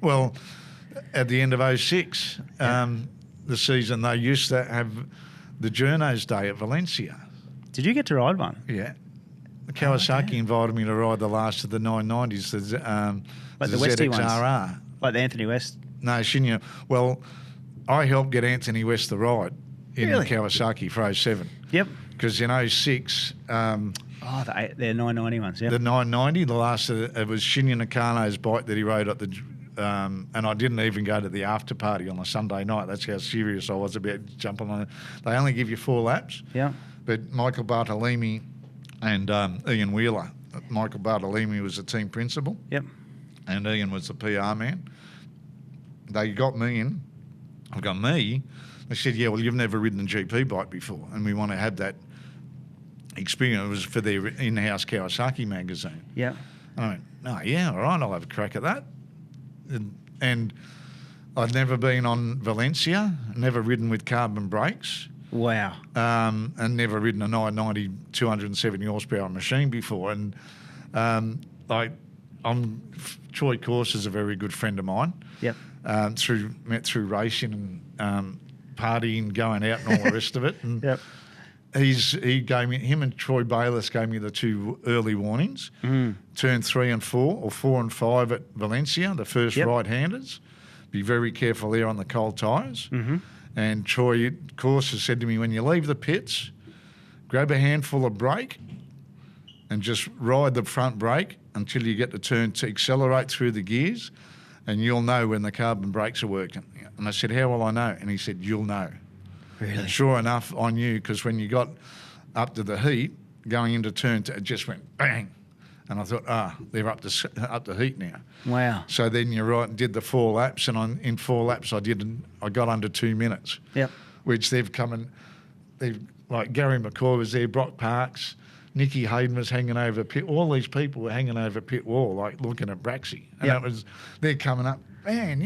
Well, at the end of 06, the season, they used to have the Journos Day at Valencia. Did you get to ride one? Yeah. Kawasaki invited me to ride the last of the 990s, Like the the Westie ZXRR. ones? Like the Anthony West? No, Shinya. Well, I helped get Anthony West the ride in Really? Kawasaki for 07. Yep. Because in 06... they're 990 ones, yeah. The 990, the last of it was Shinya Nakano's bike that he rode at the... and I didn't even go to the after party on a Sunday night. That's how serious I was about jumping on it. They only give you 4 laps. Yeah. But Michael Bartolini and Ian Wheeler. Michael Bartolini was the team principal. Yep. And Ian was the PR man. They got me in. I've got me. They said, yeah, well, you've never ridden a GP bike before, and we want to have that experience. It was for their in-house Kawasaki magazine. Yeah. I went, oh, yeah, all right, I'll have a crack at that. And I'd never been on Valencia, never ridden with carbon brakes. Wow. And never ridden a 990 270 horsepower machine before. And Troy Course is a very good friend of mine. Yep. Met through racing and partying, going out and all the rest of it. And yep. Him and Troy Bayliss gave me the 2 early warnings. Turn 3 and 4 or 4 and 5 at Valencia, the first right-handers. Be very careful there on the cold tyres. Mm-hmm. And Troy, of course, has said to me, when you leave the pits, grab a handful of brake and just ride the front brake until you get the turn to accelerate through the gears, and you'll know when the carbon brakes are working. And I said, how will I know? And he said, you'll know. Really? And sure enough, I knew, because when you got up to the heat, going into turn 2, it just went bang. And I thought, they're up to heat now. Wow. So then you're right, did the 4 laps, and in 4 laps I got under 2 minutes. Yep. Which they've like Gary McCoy was there, Brock Parks, Nicky Hayden was hanging over pit. All these people were hanging over pit wall, like looking at Braxy. And they're coming up, man,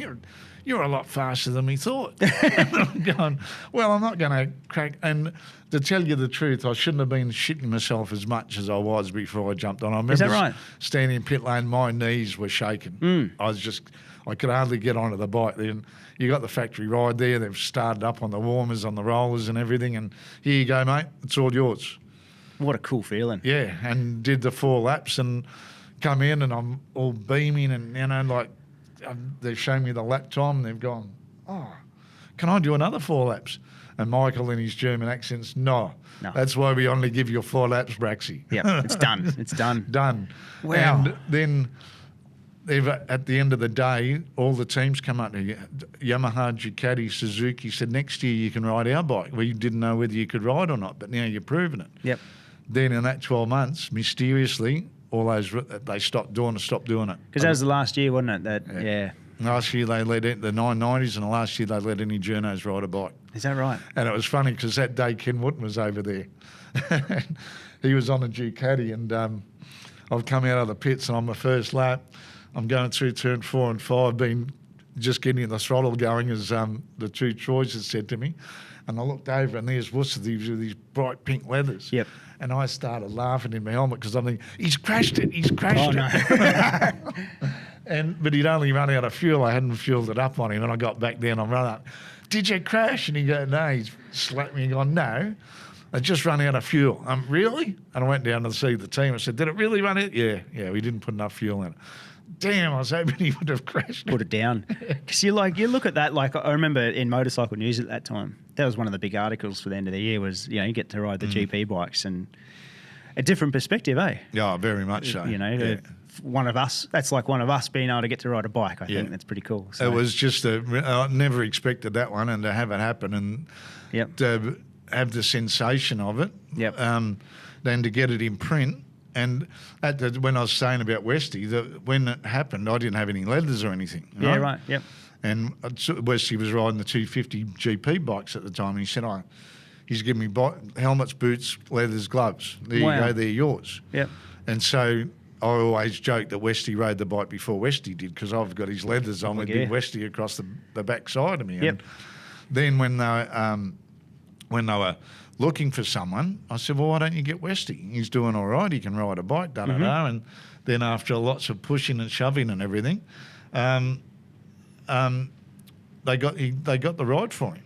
you're a lot faster than we thought. I'm going, well, I'm not going to crack. And to tell you the truth, I shouldn't have been shitting myself as much as I was before I jumped on. I remember Is that right? Standing in pit lane, my knees were shaking. I could hardly get onto the bike. Then you got the factory ride there. They've started up on the warmers, on the rollers and everything. And here you go, mate. It's all yours. What a cool feeling. Yeah, and did the 4 laps and come in, and I'm all beaming, and they've shown me the lap time, and they've gone, oh, can I do another 4 laps? And Michael in his German accents, no. That's why we only give you 4 laps, Braxy. Yeah, it's done. It's done. Done. Wow. And then at the end of the day, all the teams come up to you. Yamaha, Ducati, Suzuki said, next year you can ride our bike. We didn't know whether you could ride or not, but now you're proving it. Yep. Then in that 12 months, mysteriously, they stopped doing it. Because that was the last year, wasn't it? Yeah. Last year they let the 990s, and the last year they let any journos ride a bike. Is that right? And it was funny because that day Ken Wootton was over there. He was on a Ducati, and I've come out of the pits, and on my first lap, I'm going through turn 4 and 5, just getting the throttle going, as the 2 Troys had said to me. And I looked over, and there's Worcester with these bright pink leathers. Yep. And I started laughing in my helmet because I'm thinking, he's crashed it. But he'd only run out of fuel. I hadn't fueled it up on him. And I got back down and run up. Did you crash? And he goes, no. He's slapped me and gone, no. I just run out of fuel. Really? And I went down to see the team. I said, did it really run out? Yeah, we didn't put enough fuel in it. Damn, I was hoping he would have crashed. Put it down. Because you look at that, like I remember in Motorcycle News at that time, that was one of the big articles for the end of the year was, you get to ride the GP bikes and a different perspective, eh? Yeah, very much so. One of us, that's like one of us being able to get to ride a bike. I think that's pretty cool. So. It was just, I never expected that one, and to have it happen and to have the sensation of it, then to get it in print. And when I was saying about Westy, when it happened, I didn't have any leathers or anything. Right? Yeah, right, yep. And Westy was riding the 250 GP bikes at the time, and he said, he's giving me helmets, boots, leathers, gloves. There you go, they're yours. Yep. And so I always joked that Westy rode the bike before Westy did, because I've got his leathers on with big Westy across the back side of me. Yep. And then when they were looking for someone, I said, well, why don't you get Westy? He's doing all right. He can ride a bike, And then after lots of pushing and shoving and everything, they got the ride for him.